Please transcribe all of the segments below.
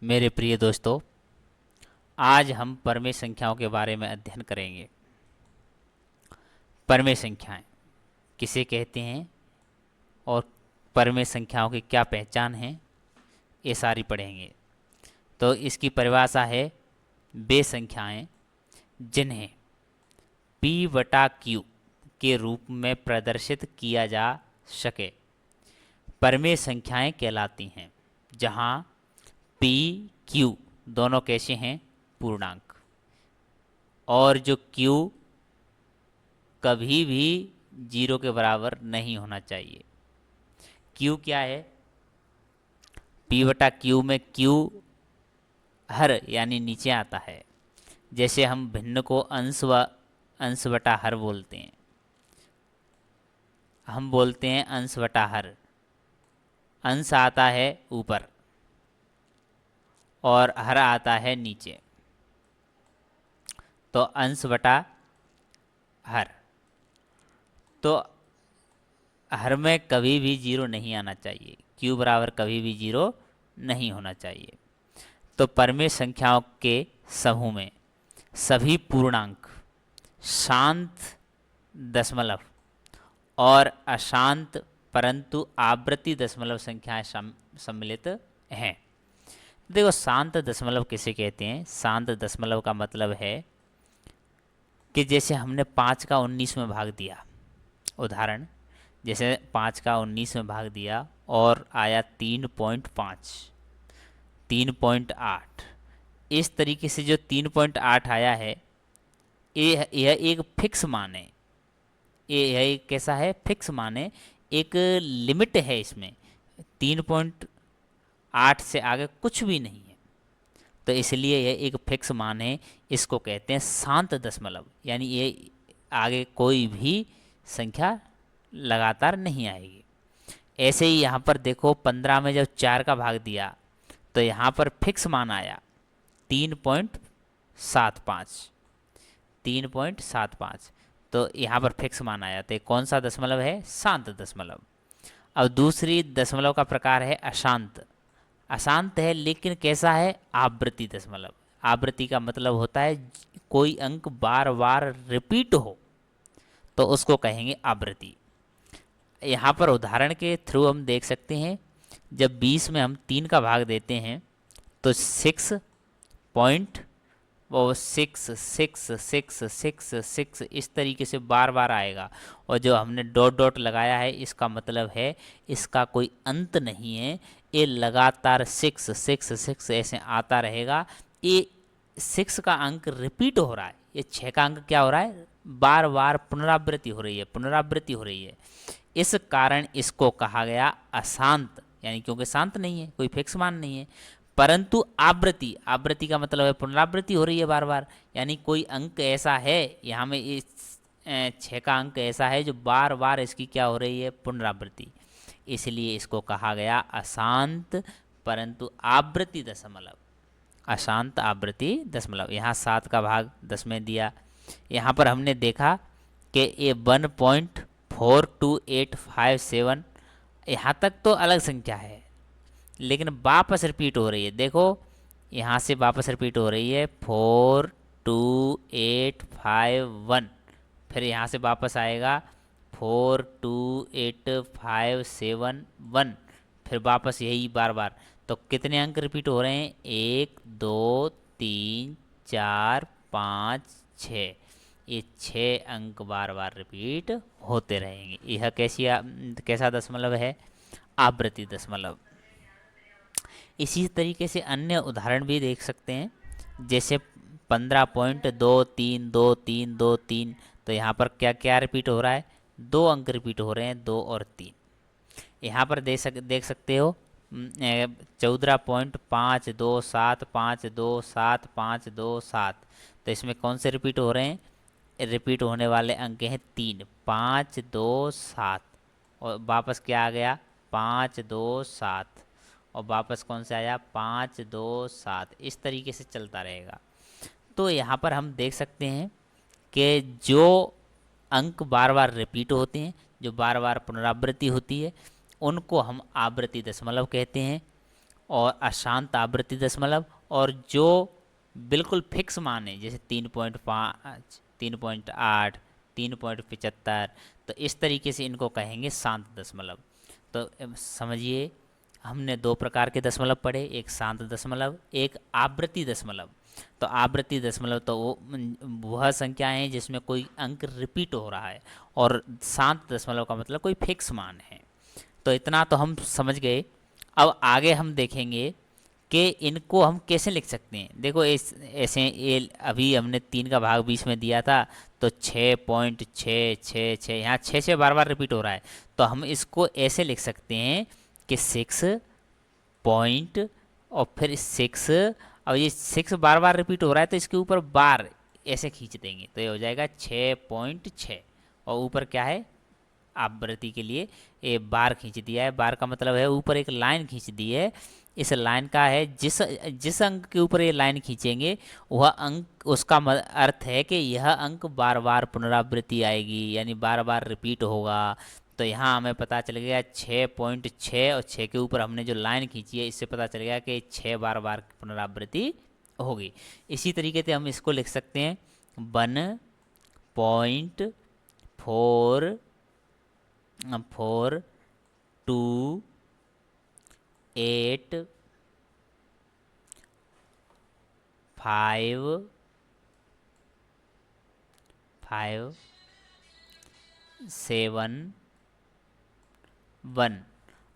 मेरे प्रिय दोस्तों, आज हम परमेय संख्याओं के बारे में अध्ययन करेंगे। परमेय संख्याएं किसे कहते हैं और परमेय संख्याओं की क्या पहचान है, ये सारी पढ़ेंगे। तो इसकी परिभाषा है वे संख्याएं जिन्हें P बटा Q के रूप में प्रदर्शित किया जा सके परमेय संख्याएं कहलाती हैं, जहां P Q दोनों कैसे हैं, पूर्णांक, और जो Q कभी भी जीरो के बराबर नहीं होना चाहिए। Q क्या है? P बटा Q में Q हर यानी नीचे आता है। जैसे हम भिन्न को अंश बटा हर बोलते हैं, हम बोलते हैं अंश बटा हर। अंश आता है ऊपर और हर आता है नीचे, तो अंश बटा हर। तो हर में कभी भी जीरो नहीं आना चाहिए, Q बराबर कभी भी जीरो नहीं होना चाहिए। तो परमेय संख्याओं के समूह में सभी पूर्णांक, शांत दशमलव और अशांत परंतु आवृत्ति दशमलव संख्याएं सम्मिलित हैं। देखो, शांत दशमलव किसे कहते हैं? शांत दशमलव का मतलब है कि जैसे हमने 5 का 19 में भाग दिया, उदाहरण जैसे 5 का 19 में भाग दिया और आया 3.5, 3.8। इस तरीके से जो 3.8 आया है, यह एक फिक्स मान है। यह एक कैसा है? फिक्स मान है, एक लिमिट है इसमें। 3.8 से आगे कुछ भी नहीं है, तो इसलिए यह एक फिक्स मान है। इसको कहते हैं शांत दशमलव, यानी ये आगे कोई भी संख्या लगातार नहीं आएगी। ऐसे ही यहाँ पर देखो, 15 में जब 4 का भाग दिया तो यहाँ पर फिक्स मान आया 3.75, 3.75। तो यहाँ पर फिक्स मान आया, तो ये कौन सा दशमलव है? शांत दशमलव। अब दूसरी दशमलव का प्रकार है अशांत। अशांत है लेकिन कैसा है? आवृत्ति दशमलव। आवृत्ति का मतलब होता है कोई अंक बार बार रिपीट हो, तो उसको कहेंगे आवृत्ति। यहाँ पर उदाहरण के थ्रू हम देख सकते हैं, जब 20 में हम 3 का भाग देते हैं तो 6.6 इस तरीके से बार बार आएगा। और जो हमने डॉट डॉट लगाया है, इसका मतलब है इसका कोई अंत नहीं है, ये लगातार 6 ऐसे आता रहेगा। ये 6 का अंक रिपीट हो रहा है, ये 6 का अंक क्या हो रहा है? बार बार पुनरावृत्ति हो रही है, पुनरावृत्ति हो रही है। इस कारण इसको कहा गया अशांत, यानी क्योंकि शांत नहीं है, कोई फिक्स मान नहीं है। परंतु आवृत्ति, आवृत्ति का मतलब है पुनरावृत्ति हो रही है बार बार, यानी कोई अंक ऐसा है यहाँ में, इस 6 का अंक ऐसा है जो बार बार इसकी क्या हो रही है? पुनरावृत्ति। इसलिए इसको कहा गया अशांत परंतु आवृत्ति दशमलव। अशांत आवृत्ति दशमलव। यहाँ 7 का भाग 10 में दिया, यहाँ पर हमने देखा कि ये 1.42857, यहाँ तक तो अलग संख्या है, लेकिन वापस रिपीट हो रही है। देखो, यहाँ से वापस रिपीट हो रही है 42851, फिर यहाँ से वापस आएगा 42851, फिर वापस यही बार बार। तो कितने अंक रिपीट हो रहे हैं? 1 2 3 4 5 6, ये 6 अंक बार बार रिपीट होते रहेंगे। यह कैसा दशमलव है? आवृत्ति दशमलव। इसी तरीके से अन्य उदाहरण भी देख सकते हैं, जैसे 15.232323, तो यहाँ पर क्या क्या रिपीट हो रहा है? 2 अंक रिपीट हो रहे हैं, 2 और 3। यहाँ पर देख सकते हो 14.527527527527, तो इसमें कौन से रिपीट हो रहे हैं? रिपीट होने वाले अंक हैं 3, 5 2 7, और वापस क्या आ गया? 5 2 7, और वापस कौन से आया? 5 2 7। इस तरीके से चलता रहेगा। तो यहाँ पर हम देख सकते हैं कि जो अंक बार बार रिपीट होते हैं, जो बार बार पुनरावृत्ति होती है, उनको हम आवृत्ति दशमलव कहते हैं। और अशांत आवृत्ति दशमलव, और जो बिल्कुल फिक्स मान है जैसे 3.5, 3.8, 3.75, तो इस तरीके से इनको कहेंगे शांत दशमलव। तो समझिए हमने दो प्रकार के दशमलव पढ़े, एक शांत दशमलव, एक आवृत्ति दशमलव। तो आवृत्ति दशमलव तो वह संख्या है जिसमें कोई अंक रिपीट हो रहा है, और शांत दशमलव का मतलब कोई फिक्स मान है। तो इतना तो हम समझ गए। अब आगे हम देखेंगे कि इनको हम कैसे लिख सकते हैं। देखो ऐसे ये अभी हमने 3 का भाग 20 में दिया था, तो 6.666, यहाँ 6 बार बार रिपीट हो रहा है, तो हम इसको ऐसे लिख सकते हैं कि 6 पॉइंट और फिर 6। अब ये 6 बार बार रिपीट हो रहा है तो इसके ऊपर बार ऐसे खींच देंगे, तो ये हो जाएगा 6.6, और ऊपर क्या है, आवृत्ति के लिए ये बार खींच दिया है। बार का मतलब है ऊपर एक लाइन खींच दी है। इस लाइन का है जिस जिस अंक के ऊपर ये लाइन खींचेंगे वह अंक, उसका अर्थ है कि यह अंक बार बार पुनरावृत्ति आएगी, यानी बार बार रिपीट होगा। तो यहाँ हमें पता चल गया 6.6, और 6 के ऊपर हमने जो लाइन खींची है इससे पता चल गया कि 6 बार बार पुनरावृत्ति होगी। इसी तरीके से हम इसको लिख सकते हैं 1.42851।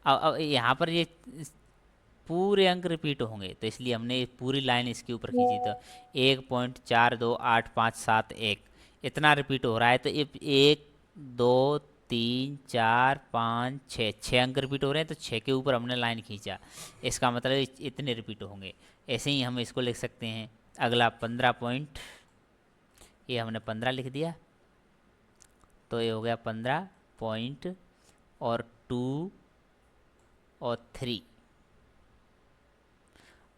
अब यहाँ पर ये पूरे अंक रिपीट होंगे, तो इसलिए हमने ये पूरी लाइन इसके ऊपर खींची। तो 1.428571 इतना रिपीट हो रहा है, तो 1 2 3 4 5 6 अंक रिपीट हो रहे हैं, तो 6 के ऊपर हमने लाइन खींचा, इसका मतलब इतने रिपीट होंगे। ऐसे ही हम इसको लिख सकते हैं। अगला 15 पॉइंट, ये हमने 15 लिख दिया, तो ये हो गया 15 पॉइंट और 2 और 3।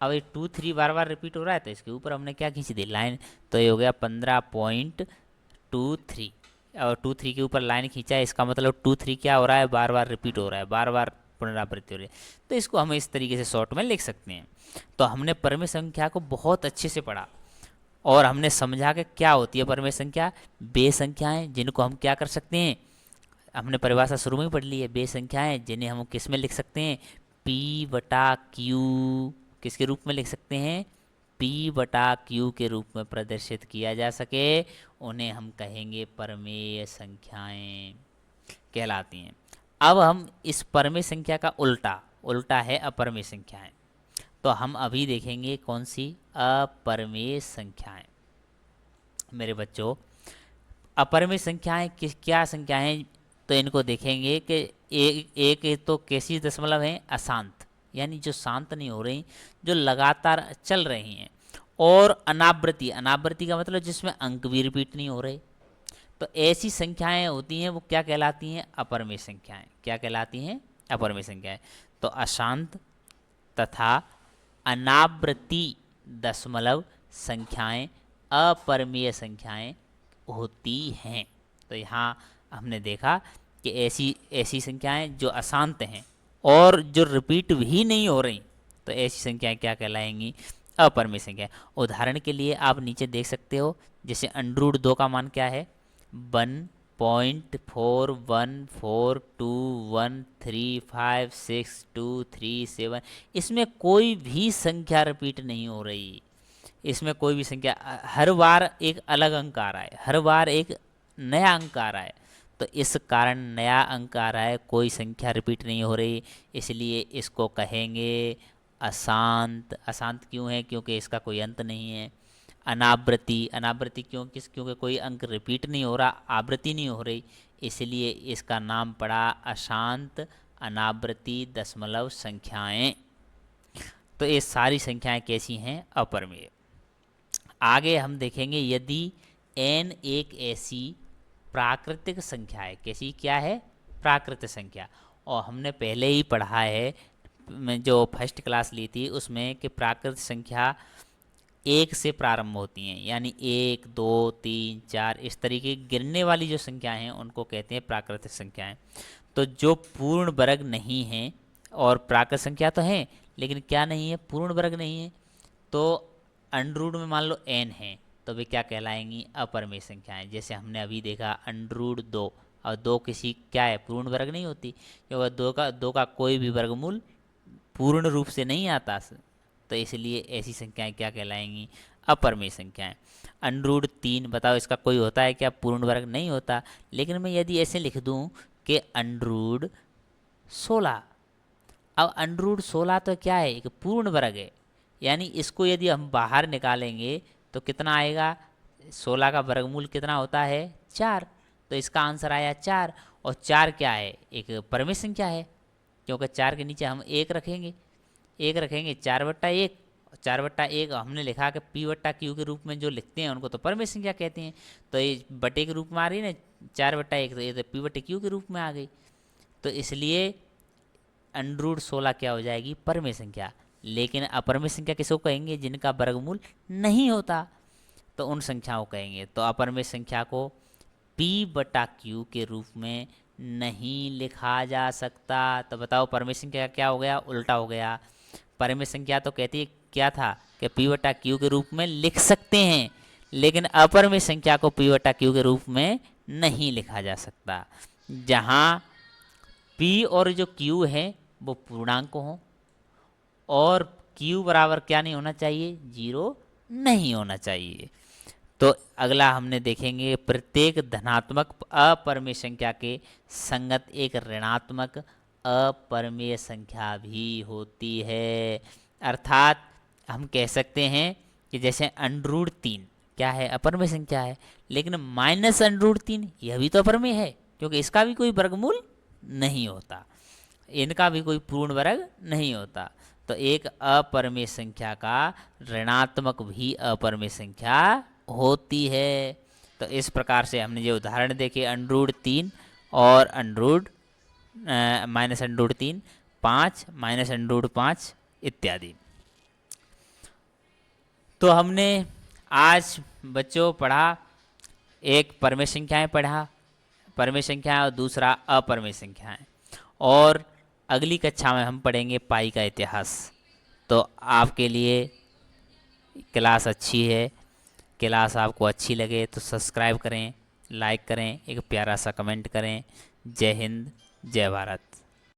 अब ये 2 3 बार बार रिपीट हो रहा है, तो इसके ऊपर हमने क्या खींच दी, लाइन। तो ये हो गया 15.23, और 2 3 के ऊपर लाइन खींचा है, इसका मतलब 2 3 क्या हो रहा है, बार बार रिपीट हो रहा है, बार बार पुनरावृत्ति हो रही है। तो इसको हम इस तरीके से शॉर्ट में लिख सकते हैं। तो हमने परमेय संख्या को बहुत अच्छे से पढ़ा, और हमने समझा कि क्या होती है परमेय संख्या। बे संख्याएं जिनको हम क्या कर सकते हैं, हमने परिभाषा शुरू में पढ़ ली है। बे संख्याएं जिन्हें हम किस में लिख सकते हैं, P/Q, किसके रूप में लिख सकते हैं, P/Q के रूप में प्रदर्शित किया जा सके, उन्हें हम कहेंगे परमेय संख्याएं कहलाती हैं। अब हम इस परमेय संख्या का उल्टा है अपरमेय संख्याएं। तो हम अभी देखेंगे कौन सी, अपरमेय संख्याएं। मेरे बच्चों, अपरमेय संख्याएं क्या संख्याएं, तो इनको देखेंगे कि एक तो कैसी दशमलव है, अशांत, यानी जो शांत नहीं हो रही, जो लगातार चल रही हैं, और अनावृत्ति का मतलब जिसमें अंक भी रिपीट नहीं हो रहे। तो ऐसी संख्याएं होती हैं, वो क्या कहलाती हैं, अपरमेय संख्याएं। क्या कहलाती हैं, अपरमेय संख्याएं। तो अशांत तथा अनावृत्ति दशमलव संख्याएं अपरमेय संख्याएं होती हैं। तो यहाँ हमने देखा कि ऐसी ऐसी संख्याएं जो अशांत हैं और जो रिपीट भी नहीं हो रही, तो ऐसी संख्याएं क्या कहलाएंगी, अपरमेय संख्या। उदाहरण के लिए आप नीचे देख सकते हो, जैसे √2 का मान क्या है, 1.41421356237। इसमें कोई भी संख्या रिपीट नहीं हो रही, इसमें कोई भी संख्या, हर बार एक अलग अंक आ रहा है, हर बार एक नया अंक आ रहा है। तो इस कारण नया अंक आ रहा है, कोई संख्या रिपीट नहीं हो रही, इसलिए इसको कहेंगे अशांत। अशांत क्यों है, क्योंकि इसका कोई अंत नहीं है। अनावृत्ति क्योंकि कोई अंक रिपीट नहीं हो रहा, आवृत्ति नहीं हो रही, इसलिए इसका नाम पड़ा अशांत अनावृत्ति दशमलव संख्याएं। तो ये सारी संख्याएं कैसी हैं, अपरमेय। आगे हम देखेंगे, यदि n एक ऐसी प्राकृतिक संख्या है, कैसी क्या है, प्राकृतिक संख्या। और हमने पहले ही पढ़ा है, जो फर्स्ट क्लास ली थी उसमें, कि प्राकृतिक संख्या 1 से प्रारंभ होती हैं, यानी 1 2 3 4 इस तरीके गिरने वाली जो संख्याएं हैं उनको कहते हैं प्राकृतिक संख्याएं। तो जो पूर्ण वर्ग नहीं हैं, और प्राकृतिक संख्या तो हैं लेकिन क्या नहीं है, पूर्ण वर्ग नहीं है। तो अंडर रूट में मान लो n है, तो वे क्या कहलाएंगी, अपरिमेय संख्याएं। जैसे हमने अभी देखा अंडर रूट 2, और 2 किसी क्या है, पूर्ण वर्ग नहीं होती, क्योंकि 2 का कोई भी वर्गमूल पूर्ण रूप से नहीं आता, तो इसलिए ऐसी संख्याएं क्या कहलाएंगी, अपरिमेय संख्याएं। अंडर रूट 3 बताओ, इसका कोई होता है क्या, पूर्ण वर्ग नहीं होता। लेकिन मैं यदि ऐसे लिख दूं कि अंडर रूट 16, अब अंडर रूट 16 तो क्या है, एक पूर्ण वर्ग है, यानी इसको यदि हम बाहर निकालेंगे तो कितना आएगा, 16 का वर्गमूल कितना होता है, 4। तो इसका आंसर आया 4। और 4 क्या है, एक परिमेय संख्या है, क्योंकि 4 के नीचे हम 1 रखेंगे, 1 रखेंगे, 4/1। 4/1 हमने लिखा कि p/q के रूप में जो लिखते हैं उनको तो परिमेय संख्या कहते हैं। तो ये बटे के रूप में आ रही है ना 4/1, तो ये तो p/q के रूप में आ गई। तो इसलिए अंडर रूट 16 क्या हो जाएगी, परिमेय संख्या। लेकिन अपरिमेय संख्या किसको कहेंगे, जिनका वर्गमूल नहीं होता, तो उन संख्याओं को कहेंगे। तो अपरिमेय संख्या को p/q के रूप में नहीं लिखा जा सकता। तो बताओ परिमेय संख्या क्या हो गया, उल्टा हो गया। परिमेय संख्या तो कहती है क्या था कि p/q के रूप में लिख सकते हैं, लेकिन अपरिमेय संख्या को p/q के रूप में नहीं लिखा जा सकता। जहाँ p और जो q है वो पूर्णांक हो, और q बराबर क्या नहीं होना चाहिए, 0 नहीं होना चाहिए। तो अगला हमने देखेंगे, प्रत्येक धनात्मक अपरिमेय संख्या के संगत एक ऋणात्मक अपरिमेय संख्या भी होती है। अर्थात हम कह सकते हैं कि जैसे अंडर रूट 3 क्या है, अपरिमेय संख्या है, लेकिन माइनस अंडर रूट 3 यह भी तो अपरिमेय है, क्योंकि इसका भी कोई वर्गमूल नहीं होता, इनका भी कोई पूर्ण वर्ग नहीं होता। तो एक अपरिमेय संख्या का ऋणात्मक भी अपरिमेय संख्या होती है। तो इस प्रकार से हमने जो उदाहरण देखे, अंडर रूट 3 और under root minus under root 3, 5 minus under root 5 इत्यादि। तो हमने आज बच्चों पढ़ा, एक परिमेय संख्याएं पढ़ा, परिमेय संख्याएं, और दूसरा अपरिमेय संख्याएं। और अगली कक्षा में हम पढ़ेंगे पाई का इतिहास। तो आपके लिए क्लास अच्छी है, क्लास आपको अच्छी लगे तो सब्सक्राइब करें, लाइक करें, एक प्यारा सा कमेंट करें। जय हिंद, जय भारत।